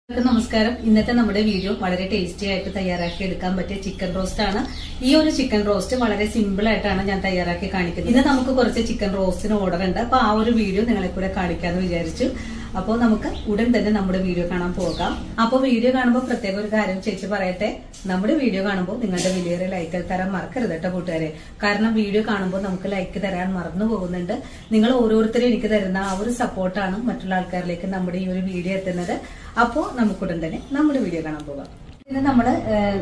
നമസ്കാരം. ഇന്നത്തെ നമ്മുടെ വീഡിയോ വളരെ ടേസ്റ്റി ആയിട്ട് തയ്യാറാക്കി എടുക്കാൻ പറ്റിയ ചിക്കൻ റോസ്റ്റ് ആണ്. ഈ ഒരു ചിക്കൻ റോസ്റ്റ് വളരെ സിമ്പിൾ ആയിട്ടാണ് ഞാൻ തയ്യാറാക്കി കാണിക്കുന്നത്. ഇന്ന് നമുക്ക് കുറച്ച് ചിക്കൻ റോസ്റ്റിന് ഓർഡർ ഉണ്ട്. അപ്പൊ ആ ഒരു വീഡിയോ നിങ്ങളെ കൂടെ കാണിക്കാന്ന് വിചാരിച്ചു. അപ്പോൾ നമുക്ക് ഉടൻ തന്നെ നമ്മുടെ വീഡിയോ കാണാൻ പോകാം. അപ്പോൾ വീഡിയോ കാണുമ്പോൾ പ്രത്യേക ഒരു കാര്യം ചേച്ചി പറയട്ടെ, നമ്മുടെ വീഡിയോ കാണുമ്പോൾ നിങ്ങളുടെ വലിയൊരു ലൈക്ക് തരാൻ മറക്കരുത് കേട്ടോ കൂട്ടുകാരെ. കാരണം വീഡിയോ കാണുമ്പോൾ നമുക്ക് ലൈക്ക് തരാൻ മറന്നു പോകുന്നുണ്ട്. നിങ്ങൾ ഓരോരുത്തരും എനിക്ക് തരുന്ന ആ ഒരു സപ്പോർട്ടാണ് മറ്റുള്ള ആൾക്കാരിലേക്ക് നമ്മുടെ ഈ ഒരു വീഡിയോ എത്തുന്നത്. അപ്പോൾ നമുക്കുടൻ തന്നെ നമ്മുടെ വീഡിയോ കാണാൻ പോകാം. ഇന്ന് നമ്മള്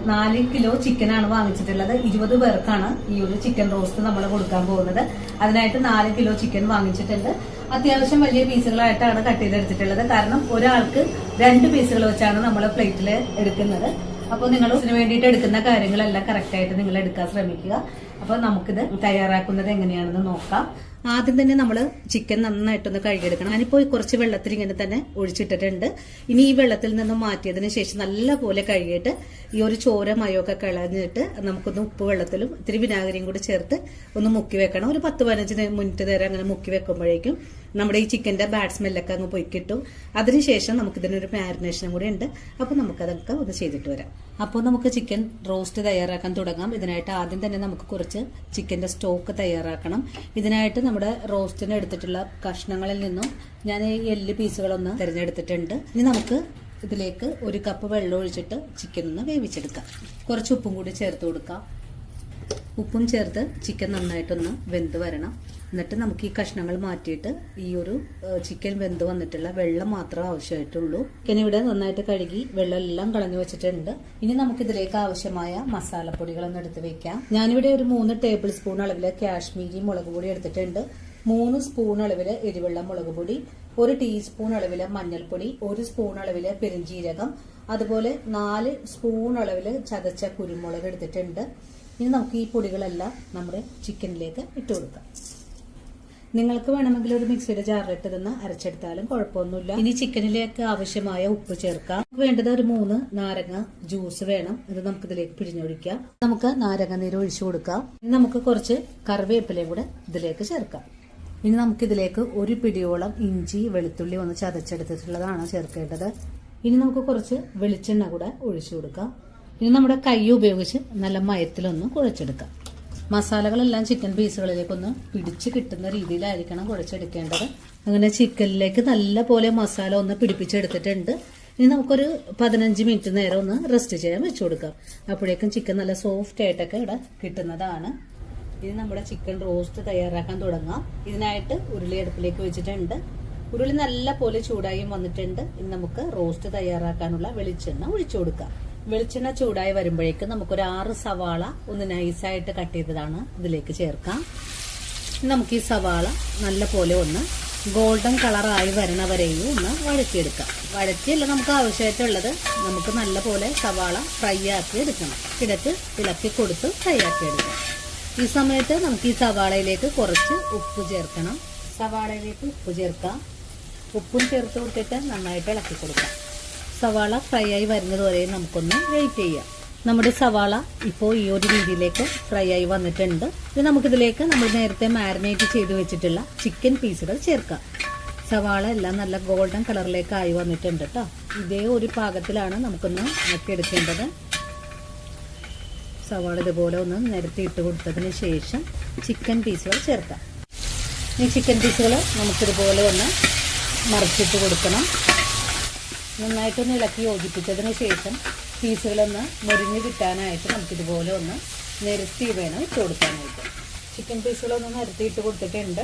4 കിലോ ചിക്കനാണ് വാങ്ങിച്ചിട്ടുള്ളത്. 20 പേർക്കാണ് ഈ ഒരു ചിക്കൻ റോസ്റ്റ് നമ്മൾ കൊടുക്കാൻ പോകുന്നത്. അതിനായിട്ട് 4 കിലോ ചിക്കൻ വാങ്ങിച്ചിട്ടുണ്ട്. അത്യാവശ്യം വലിയ പീസുകളായിട്ടാണ് കട്ട് ചെയ്തെടുത്തിട്ടുള്ളത്. കാരണം ഒരാൾക്ക് 2 പീസുകൾ വെച്ചാണ് നമ്മൾ പ്ലേറ്റിൽ എടുക്കുന്നത്. അപ്പോൾ നിങ്ങൾ ഇതിന് വേണ്ടിയിട്ട് എടുക്കുന്ന കാര്യങ്ങളെല്ലാം കറക്റ്റ് ആയിട്ട് നിങ്ങൾ എടുക്കാൻ ശ്രമിക്കുക. അപ്പോൾ നമുക്കിത് തയ്യാറാക്കുന്നത് എങ്ങനെയാണെന്ന് നോക്കാം. ആദ്യം തന്നെ നമ്മൾ ചിക്കൻ നന്നായിട്ടൊന്ന് കഴുകിയെടുക്കണം. ഞാനിപ്പോൾ കുറച്ച് വെള്ളത്തിൽ ഇങ്ങനെ തന്നെ ഒഴിച്ചിട്ടിട്ടുണ്ട്. ഇനി ഈ വെള്ളത്തിൽ നിന്നും മാറ്റിയതിന് ശേഷം നല്ലപോലെ കഴുകിയിട്ട് ഈ ഒരു ചോര മയൊക്കെ കളഞ്ഞിട്ട് നമുക്കൊന്ന് ഉപ്പ് വെള്ളത്തിലും ഇത്തിരി വിനാഗിരിയും കൂടി ചേർത്ത് ഒന്ന് മുക്കി വെക്കണം. ഒരു 10-15 മിനിറ്റ് നേരം അങ്ങനെ മുക്കി വെക്കുമ്പോഴേക്കും നമ്മുടെ ഈ ചിക്കന്റെ ബാഡ് സ്മെല്ലൊക്കെ അങ്ങ് പോയി കിട്ടും. അതിനുശേഷം നമുക്കിതിനൊരു മാരിനേഷനും കൂടി ഉണ്ട്. അപ്പോൾ നമുക്കതൊക്കെ ഒന്ന് ചെയ്തിട്ട് വരാം. അപ്പോൾ നമുക്ക് ചിക്കൻ റോസ്റ്റ് തയ്യാറാക്കാൻ തുടങ്ങാം. ഇതിനായിട്ട് ആദ്യം തന്നെ നമുക്ക് കുറച്ച് ചിക്കന്റെ സ്റ്റോക്ക് തയ്യാറാക്കണം. ഇതിനായിട്ട് നമ്മുടെ റോസ്റ്റിന് എടുത്തിട്ടുള്ള കഷ്ണങ്ങളിൽ നിന്നും ഞാൻ ഈ എല്ല് പീസുകളൊന്ന് തിരഞ്ഞെടുത്തിട്ടുണ്ട്. ഇനി നമുക്ക് ഇതിലേക്ക് 1 കപ്പ് വെള്ളം ഒഴിച്ചിട്ട് ചിക്കൻ ഒന്ന് വേവിച്ചെടുക്കാം. കുറച്ച് ഉപ്പും കൂടി ചേർത്ത് കൊടുക്കാം. ഉപ്പും ചേർത്ത് ചിക്കൻ നന്നായിട്ടൊന്ന് വെന്ത് വരണം. എന്നിട്ട് നമുക്ക് ഈ കഷ്ണങ്ങൾ മാറ്റിയിട്ട് ഈ ഒരു ചിക്കൻ വെന്ത് വന്നിട്ടുള്ള വെള്ളം മാത്രമേ ആവശ്യമായിട്ടുള്ളൂ. ചിക്കൻ ഇവിടെ നന്നായിട്ട് കഴുകി വെള്ളം എല്ലാം കളഞ്ഞു വെച്ചിട്ടുണ്ട്. ഇനി നമുക്ക് ഇതിലേക്ക് ആവശ്യമായ മസാലപ്പൊടികളൊന്ന് എടുത്ത് വെക്കാം. ഞാനിവിടെ ഒരു 3 ടേബിൾ സ്പൂൺ അളവില് കാശ്മീരി മുളക് പൊടി എടുത്തിട്ടുണ്ട്. 3 സ്പൂൺ അളവില് എരിവെള്ള മുളക് പൊടി, 1 ടീസ്പൂൺ അളവില് മഞ്ഞൾപ്പൊടി, 1 സ്പൂൺ അളവില് പെരുംജീരകം, അതുപോലെ 4 സ്പൂൺ അളവില് ചതച്ച കുരുമുളക് എടുത്തിട്ടുണ്ട്. ഇനി നമുക്ക് ഈ പൊടികളെല്ലാം നമ്മുടെ ചിക്കനിലേക്ക് ഇട്ട് കൊടുക്കാം. നിങ്ങൾക്ക് വേണമെങ്കിൽ ഒരു മിക്സിയുടെ ജാറിലിട്ട് നിന്ന് അരച്ചെടുത്താലും കുഴപ്പമൊന്നുമില്ല. ഇനി ചിക്കനിലേക്ക് ആവശ്യമായ ഉപ്പ് ചേർക്കാം. വേണ്ടത് ഒരു 3 നാരങ്ങ ജ്യൂസ് വേണം. ഇത് നമുക്ക് ഇതിലേക്ക് പിഴിഞ്ഞൊഴിക്കാം. നമുക്ക് നാരങ്ങ നീര് ഒഴിച്ചു കൊടുക്കാം. ഇനി നമുക്ക് കുറച്ച് കറിവേപ്പിലയും കൂടെ ഇതിലേക്ക് ചേർക്കാം. ഇനി നമുക്ക് ഇതിലേക്ക് 1 പിടിയോളം ഇഞ്ചി വെളുത്തുള്ളി ഒന്ന് ചതച്ചെടുത്തിട്ടുള്ളതാണ് ചേർക്കേണ്ടത്. ഇനി നമുക്ക് കുറച്ച് വെളിച്ചെണ്ണ കൂടെ ഒഴിച്ചു കൊടുക്കാം. ഇനി നമ്മുടെ കൈ ഉപയോഗിച്ച് നല്ല മയത്തിലൊന്ന് കുഴച്ചെടുക്കാം. മസാലകളെല്ലാം ചിക്കൻ പീസുകളിലേക്കൊന്ന് പിടിച്ച് കിട്ടുന്ന രീതിയിലായിരിക്കണം കുഴച്ചെടുക്കേണ്ടത്. അങ്ങനെ ചിക്കനിലേക്ക് നല്ല പോലെ മസാല ഒന്ന് പിടിപ്പിച്ചെടുത്തിട്ടുണ്ട്. ഇനി നമുക്കൊരു 15 മിനിറ്റ് നേരം ഒന്ന് റെസ്റ്റ് ചെയ്യാൻ വെച്ചു കൊടുക്കാം. അപ്പോഴേക്കും ചിക്കൻ നല്ല സോഫ്റ്റ് ആയിട്ടൊക്കെ ഇവിടെ കിട്ടുന്നതാണ്. ഇനി നമ്മുടെ ചിക്കൻ റോസ്റ്റ് തയ്യാറാക്കാൻ തുടങ്ങാം. ഇതിനായിട്ട് ഉരുളി അടുപ്പിലേക്ക് വെച്ചിട്ടുണ്ട്. ഉരുളി നല്ല പോലെ ചൂടായി വന്നിട്ടുണ്ട്. ഇനി നമുക്ക് റോസ്റ്റ് തയ്യാറാക്കാനുള്ള വെളിച്ചെണ്ണ ഒഴിച്ചു കൊടുക്കാം. വെളിച്ചെണ്ണ ചൂടായി വരുമ്പോഴേക്കും നമുക്കൊരു 6 സവാള ഒന്ന് നൈസായിട്ട് കട്ട് ചെയ്തതാണ് ഇതിലേക്ക് ചേർക്കാം. നമുക്ക് ഈ സവാള നല്ല പോലെ ഒന്ന് ഗോൾഡൻ കളറായി വരണവരെയും ഒന്ന് വഴറ്റിയെടുക്കാം. വഴറ്റിയല്ല നമുക്ക് ആവശ്യമായിട്ടുള്ളത്, നമുക്ക് നല്ല പോലെ സവാള ഫ്രൈ ആക്കി എടുക്കണം. ഇടയ്ക്ക് ഇളക്കി കൊടുത്ത് ഫ്രൈ ആക്കി എടുക്കാം. ഈ സമയത്ത് നമുക്ക് ഈ സവാളയിലേക്ക് കുറച്ച് ഉപ്പ് ചേർക്കണം. സവാളയിലേക്ക് ഉപ്പ് ചേർക്കാം. ഉപ്പും ചേർത്ത് കൊടുത്തിട്ട് നന്നായിട്ട് ഇളക്കി കൊടുക്കാം. സവാള ഫ്രൈ ആയി വരുന്നത് വരെ നമുക്കൊന്ന് വെയിറ്റ് ചെയ്യാം. നമ്മുടെ സവാള ഇപ്പോൾ ഈ ഒരു രീതിയിലേക്ക് ഫ്രൈ ആയി വന്നിട്ടുണ്ട്. ഇനി നമുക്കിതിലേക്ക് നമ്മൾ നേരത്തെ മാരിനേറ്റ് ചെയ്ത് വെച്ചിട്ടുള്ള ചിക്കൻ പീസുകൾ ചേർക്കാം. സവാള എല്ലാം നല്ല ഗോൾഡൻ കളറിലേക്ക് ആയി വന്നിട്ടുണ്ട് കേട്ടോ. ഇതേ ഒരു പാകത്തിലാണ് നമുക്കൊന്ന് ആക്കിയെടുക്കേണ്ടത്. സവാള ഇതുപോലെ ഒന്ന് നിരത്തി ഇട്ട് കൊടുത്തതിന് ശേഷം ചിക്കൻ പീസുകൾ ചേർക്കാം. ഈ ചിക്കൻ പീസുകൾ നമുക്കിതുപോലെ ഒന്ന് മറിച്ചിട്ട് കൊടുക്കണം. നന്നായിട്ടൊന്ന് ഇളക്കി യോജിപ്പിച്ചതിന് ശേഷം പീസുകളൊന്ന് മുരിഞ്ഞ് കിട്ടാനായിട്ട് നമുക്കിതുപോലെ ഒന്ന് നിരത്തി വേണം ഇട്ട് കൊടുക്കാനായിട്ട്. ചിക്കൻ പീസുകളൊന്ന് നിരത്തി ഇട്ട് കൊടുത്തിട്ടുണ്ട്.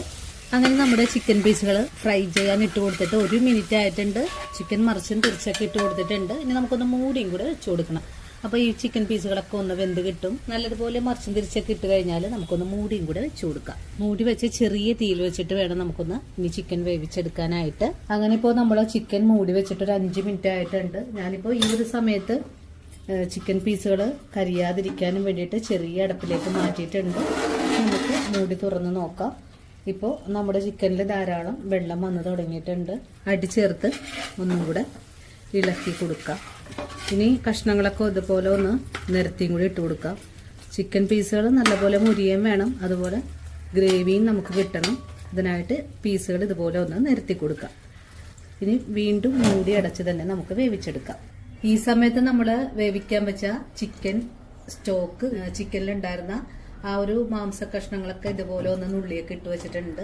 അങ്ങനെ നമ്മുടെ ചിക്കൻ പീസുകൾ ഫ്രൈ ചെയ്യാൻ ഇട്ട് കൊടുത്തിട്ട് 1 മിനിറ്റ് ആയിട്ടുണ്ട്. ചിക്കൻ മറിച്ചും തിരിച്ചൊക്കെ ഇട്ട് കൊടുത്തിട്ടുണ്ട്. ഇനി നമുക്കൊന്ന് മൂടിയും കൂടെ വെച്ച് കൊടുക്കണം. അപ്പോൾ ഈ ചിക്കൻ പീസുകളൊക്കെ ഒന്ന് വെന്ത് കിട്ടും. നല്ലതുപോലെ മറിച്ചും തിരിച്ചൊക്കെ ഇട്ട് കഴിഞ്ഞാൽ നമുക്കൊന്ന് മൂടിയും കൂടെ വെച്ച് കൊടുക്കാം. മൂടി വെച്ച് ചെറിയ തീയിൽ വെച്ചിട്ട് വേണം നമുക്കൊന്ന് ഇനി ചിക്കൻ വേവിച്ചെടുക്കാനായിട്ട്. അങ്ങനെ ഇപ്പോൾ നമ്മൾ ചിക്കൻ മൂടി വെച്ചിട്ട് ഒരു 5 മിനിറ്റ് ആയിട്ടുണ്ട്. ഞാനിപ്പോൾ ഈ ഒരു സമയത്ത് ചിക്കൻ പീസുകൾ കരിയാതിരിക്കാനും വേണ്ടിയിട്ട് ചെറിയ അടുപ്പിലേക്ക് മാറ്റിയിട്ടുണ്ട്. നമുക്ക് മൂടി തുറന്ന് നോക്കാം. ഇപ്പോൾ നമ്മുടെ ചിക്കനിൽ ധാരാളം വെള്ളം വന്ന് തുടങ്ങിയിട്ടുണ്ട്. അടി ചേർത്ത് ഒന്നും കൂടെ ഇളക്കി കൊടുക്കാം. ഇനി കഷ്ണങ്ങളൊക്കെ ഇതുപോലെ ഒന്ന് നിരത്തിയും കൂടി ഇട്ട് കൊടുക്കാം. ചിക്കൻ പീസുകൾ നല്ലപോലെ മുരിയും വേണം, അതുപോലെ ഗ്രേവിയും നമുക്ക് കിട്ടണം. ഇതിനായിട്ട് പീസുകൾ ഇതുപോലെ ഒന്ന് നിരത്തി കൊടുക്കാം. ഇനി വീണ്ടും മൂടി അടച്ച് തന്നെ നമുക്ക് വേവിച്ചെടുക്കാം. ഈ സമയത്ത് നമ്മൾ വേവിക്കാൻ വെച്ച ചിക്കൻ സ്റ്റോക്ക്, ചിക്കനിലുണ്ടായിരുന്ന ആ ഒരു മാംസ കഷ്ണങ്ങളൊക്കെ ഇതുപോലെ ഒന്ന് നുള്ളിയൊക്കെ ഇട്ട് വെച്ചിട്ടുണ്ട്.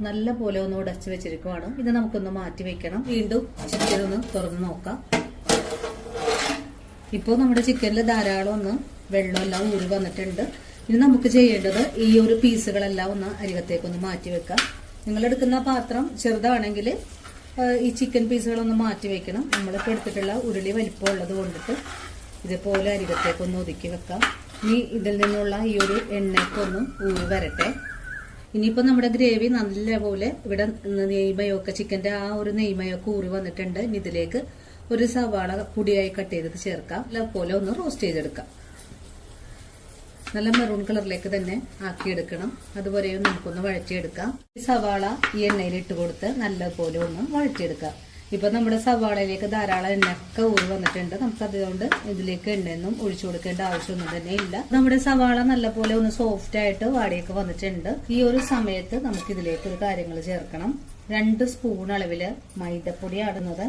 നല്ല പോലെ ഒന്ന് ഉടച്ച് വെച്ചിരിക്കുവാണ്. ഇത് നമുക്കൊന്ന് മാറ്റി വെക്കണം. വീണ്ടും ചിക്കൻ ഒന്ന് തുറന്ന് നോക്കാം. ഇപ്പോൾ നമ്മുടെ ചിക്കനിൽ ധാരാളം ഒന്ന് വെള്ളമെല്ലാം ഊറി വന്നിട്ടുണ്ട്. ഇനി നമുക്ക് ചെയ്യേണ്ടത് ഈ ഒരു പീസുകളെല്ലാം ഒന്ന് അരികത്തേക്കൊന്ന് മാറ്റി വെക്കാം. നിങ്ങളെടുക്കുന്ന പാത്രം ചെറുതാണെങ്കിൽ ഈ ചിക്കൻ പീസുകളൊന്ന് മാറ്റി വെക്കണം. നമ്മളിപ്പോൾ എടുത്തിട്ടുള്ള ഉരുളി വലിപ്പമുള്ളത് കൊണ്ടിട്ട് ഇതുപോലെ അരികത്തേക്കൊന്ന് ഒതുക്കി വെക്കാം. ഇനി ഇതിൽ നിന്നുള്ള ഈ ഒരു എണ്ണയ്ക്കൊന്ന് ഊറി വരട്ടെ. ഇനിയിപ്പോൾ നമ്മുടെ ഗ്രേവി നല്ലപോലെ ഇവിടെ നെയ്മയൊക്കെ, ചിക്കൻ്റെ ആ ഒരു നെയ്മയൊക്കെ ഊറി വന്നിട്ടുണ്ട്. ഇനി ഇതിലേക്ക് ഒരു സവാള പൊടിയായി കട്ട് ചെയ്തത് ചേർക്കാം. നല്ലപോലെ ഒന്ന് റോസ്റ്റ് ചെയ്തെടുക്കാം. നല്ല മെറൂൺ കളറിലേക്ക് തന്നെ ആക്കിയെടുക്കണം. അതുവരെയും നമുക്കൊന്ന് വഴറ്റിയെടുക്കാം. ഈ സവാള ഈ എണ്ണയിൽ ഇട്ട് കൊടുത്ത് നല്ലപോലെ ഒന്ന് വഴറ്റിയെടുക്കാം. ഇപ്പൊ നമ്മുടെ സവാളയിലേക്ക് ധാരാളം എണ്ണയൊക്കെ ഊറി വന്നിട്ടുണ്ട്. നമുക്ക് അതുകൊണ്ട് ഇതിലേക്ക് എണ്ണയൊന്നും ഒഴിച്ചു കൊടുക്കേണ്ട ആവശ്യമൊന്നും തന്നെ ഇല്ല. നമ്മുടെ സവാള നല്ലപോലെ ഒന്ന് സോഫ്റ്റ് ആയിട്ട് വാടിയൊക്കെ വന്നിട്ടുണ്ട്. ഈ ഒരു സമയത്ത് നമുക്ക് ഇതിലേക്ക് ഒരു കാര്യങ്ങൾ ചേർക്കണം. 2 സ്പൂൺ അളവില് മൈദപ്പൊടി ആടുന്നത്.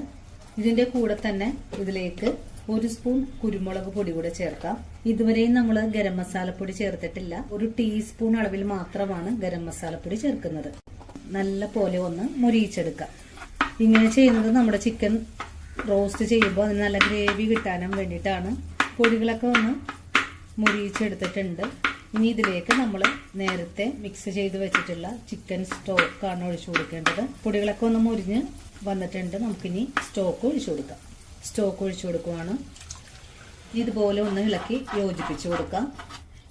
ഇതിന്റെ കൂടെ തന്നെ ഇതിലേക്ക് 1 സ്പൂൺ കുരുമുളക് പൊടി കൂടെ ചേർക്കാം. ഇതുവരെയും നമ്മൾ ഗരം മസാലപ്പൊടി ചേർത്തിട്ടില്ല. 1 ടീസ്പൂൺ അളവിൽ മാത്രമാണ് ഗരം മസാലപ്പൊടി ചേർക്കുന്നത്. നല്ല പോലെ ഒന്ന് മുരിയിച്ചെടുക്കാം. ഇങ്ങനെ ചെയ്യുന്നത് നമ്മുടെ ചിക്കൻ റോസ്റ്റ് ചെയ്യുമ്പോൾ അതിന് നല്ല ഗ്രേവി കിട്ടാനും വേണ്ടിയിട്ടാണ്. പൊടികളൊക്കെ ഒന്ന് മുരിയിച്ചെടുത്തിട്ടുണ്ട്. ഇനി ഇതിലേക്ക് നമ്മൾ നേരത്തെ മിക്സ് ചെയ്ത് വെച്ചിട്ടുള്ള ചിക്കൻ സ്റ്റോക്കാണ് ഒഴിച്ചു കൊടുക്കേണ്ടത്. പൊടികളൊക്കെ ഒന്ന് മുരിഞ്ഞ് വന്നിട്ടുണ്ട്. നമുക്കിനി സ്റ്റോക്ക് ഒഴിച്ചു കൊടുക്കാം. സ്റ്റോക്ക് ഒഴിച്ചു കൊടുക്കുവാണ്. ഇതുപോലെ ഒന്ന് ഇളക്കി യോജിപ്പിച്ചു കൊടുക്കാം.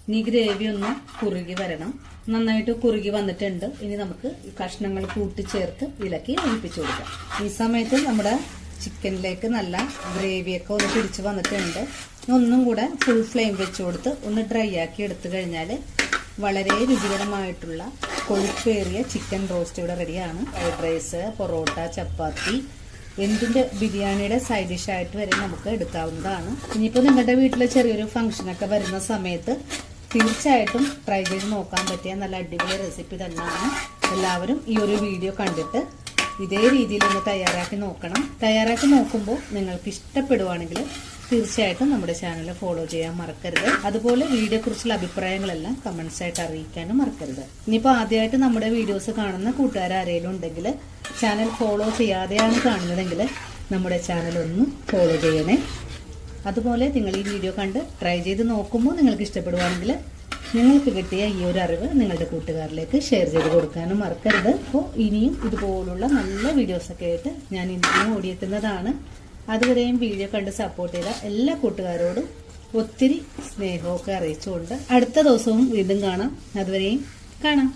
ഇനി ഗ്രേവി ഒന്ന് കുറുകി വരണം. നന്നായിട്ട് കുറുകി വന്നിട്ടുണ്ട്. ഇനി നമുക്ക് കഷ്ണങ്ങൾ കൂട്ടിച്ചേർത്ത് ഇളക്കി യോജിപ്പിച്ചു കൊടുക്കാം. ഈ സമയത്ത് നമ്മുടെ ചിക്കനിലേക്ക് നല്ല ഗ്രേവിയൊക്കെ ഒന്ന് പിടിച്ച് വന്നിട്ടുണ്ട്. ഒന്നും കൂടെ ഫുൾ ഫ്ലെയിം വെച്ച് കൊടുത്ത് ഒന്ന് ഡ്രൈ ആക്കി എടുത്തു കഴിഞ്ഞാൽ വളരെ രുചികരമായിട്ടുള്ള കൊഴുപ്പേറിയ ചിക്കൻ റോസ്റ്റ് ഇവിടെ റെഡിയാണ്. ഫ്രൈഡ് റൈസ്, പൊറോട്ട, ചപ്പാത്തി, എന്തിന്റെ ബിരിയാണിയുടെ സൈഡ് ഡിഷ് ആയിട്ട് വരെ നമുക്ക് എടുക്കാവുന്നതാണ്. ഇനിയിപ്പോൾ നിങ്ങളുടെ വീട്ടിൽ ചെറിയൊരു ഫംഗ്ഷനൊക്കെ വരുന്ന സമയത്ത് തീർച്ചയായിട്ടും ട്രൈ ചെയ്ത് നോക്കാൻ പറ്റിയ നല്ല അടിപൊളി റെസിപ്പി തന്നെയാണ്. എല്ലാവരും ഈ ഒരു വീഡിയോ കണ്ടിട്ട് ഇതേ രീതിയിൽ ഒന്ന് തയ്യാറാക്കി നോക്കണം. തയ്യാറാക്കി നോക്കുമ്പോൾ നിങ്ങൾക്ക് ഇഷ്ടപ്പെടുവാണെങ്കിൽ തീർച്ചയായിട്ടും നമ്മുടെ ചാനൽ ഫോളോ ചെയ്യാൻ മറക്കരുത്. അതുപോലെ വീഡിയോ കുറിച്ചുള്ള അഭിപ്രായങ്ങളെല്ലാം കമന്റ്സ് ആയിട്ട് അറിയിക്കാനും മറക്കരുത്. ഇനിയിപ്പോൾ ആദ്യമായിട്ട് നമ്മുടെ വീഡിയോസ് കാണുന്ന കൂട്ടുകാരെങ്കിലും ഉണ്ടെങ്കിൽ ചാനൽ ഫോളോ ചെയ്യാതെയാണ് കാണുന്നതെങ്കിൽ നമ്മുടെ ചാനൽ ഒന്ന് ഫോളോ ചെയ്യണേ. അതുപോലെ നിങ്ങൾ ഈ വീഡിയോ കണ്ട് ട്രൈ ചെയ്ത് നോക്കുമ്പോൾ നിങ്ങൾക്ക് ഇഷ്ടപ്പെടുവാണെങ്കിൽ നിങ്ങൾക്ക് കിട്ടിയ ഈ ഒരു അറിവ് നിങ്ങളുടെ കൂട്ടുകാരിലേക്ക് ഷെയർ ചെയ്ത് കൊടുക്കാനും മറക്കരുത്. അപ്പോൾ ഇനിയും ഇതുപോലുള്ള നല്ല വീഡിയോസൊക്കെ ആയിട്ട് ഞാൻ ഇനിയും ഓടിയെത്തുന്നതാണ്. അതുവരെയും വീഡിയോ കണ്ട് സപ്പോർട്ട് ചെയ്ത എല്ലാ കൂട്ടുകാരോടും ഒത്തിരി സ്നേഹമൊക്കെ അറിയിച്ചുകൊണ്ട് അടുത്ത ദിവസവും വീണ്ടും കാണാം. അതുവരെയും കാണാം.